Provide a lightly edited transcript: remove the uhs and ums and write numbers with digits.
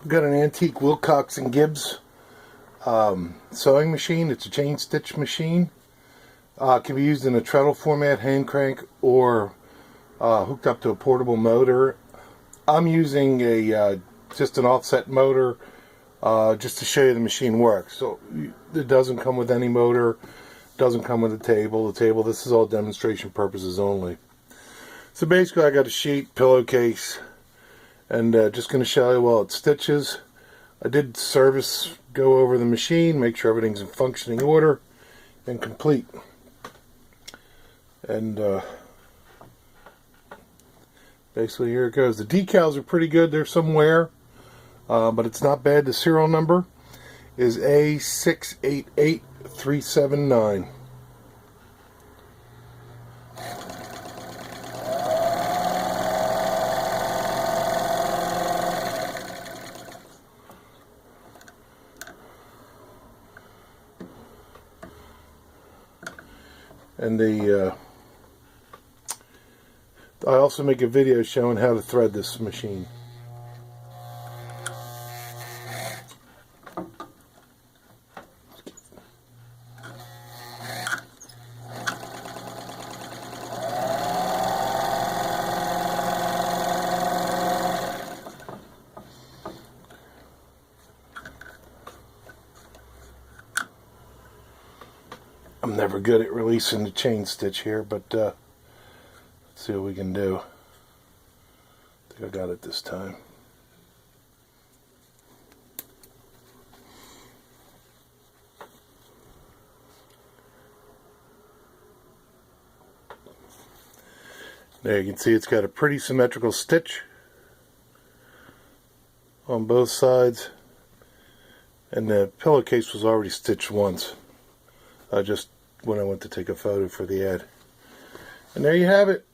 I've got an antique Willcox Gibbs sewing machine. It's a chain stitch machine. It can be used in a treadle format, hand crank, or hooked up to a portable motor. I'm using a just an offset motor just to show you the machine works. So it doesn't come with any motor, doesn't come with a table. This is all demonstration purposes only. So basically I got a sheet, pillowcase, and just going to show you while it stitches. I did go over the machine, make sure everything's in functioning order and complete. And basically here it goes. The decals are pretty good. They're somewhere, but it's not bad. The serial number is A688379. And I also make a video showing how to thread this machine. I'm never good at releasing the chain stitch here, but let's see what we can do. I think I got it this time. There you can see it's got a pretty symmetrical stitch on both sides, and the pillowcase was already stitched once. Just when I went to take a photo for the ad. And there you have it.